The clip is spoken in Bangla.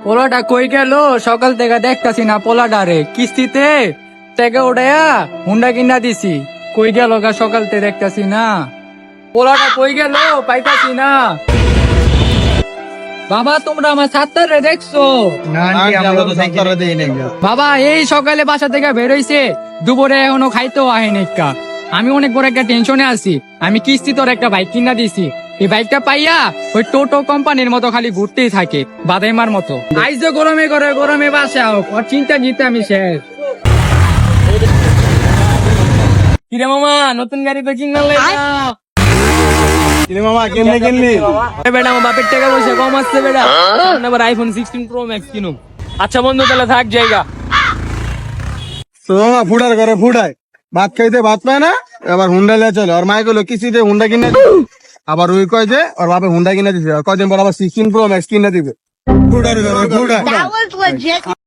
পোলাটা কই গেল? সকাল থেকে দেখতাছি না পোলাডারে। কিস্তিতে থেকে উঠাইয়া হুন্ডা কিনা দিছি। কই গেল গা? সকাল থেকে দেখতাছি না পোলাটা। কই গেল? পাইতাছি না। বাবা, তোমরা আমার ছাত্ররে দেখছো? বাবা, এই সকালে বাসা থেকে বেরোইছে, দুপুরে এখনো খাইতেও আহে নাইকা। আমি অনেক বড় একটা টেনশনে আছি। আমি কিস্তি তোর একটা বাইক কিনা দিছি। এই বাইকটা পাইয়া ওই টোটো কোম্পানির মতো খালি ঘুরতেই থাকে, বাদাইমার মতো। আইজো গরমে করে গরমে বাসা হোক, ওর চিন্তা জিতে আমি শেষ। কিরে মামা, নতুন গাড়ি তো কিনলাম। মামা কেমনে কিনলি? বেটা, আমার বাপের টাকা পয়সা কম আসছে বেটা, আবার আইফোন 16 প্রো ম্যাক্স কিনো। আচ্ছা বন্ধু, তাহলে থাক জায়গা। তো মামা ফুটার করে ফুটায়, ভাত খাইতে ভাত পায় না, এবার হুন্ডা লিয়ে চলে। আর মাই কইলো কিস্তিতে হুন্ডা কিনে দিবে। আবার ওই কয় যে ওর বাপে হুন্ডা কিনে দিছে, কয়দিন পর আবার 16 প্রো ম্যাক্স কিনে দিবে। ফুটার করে ফুটায়।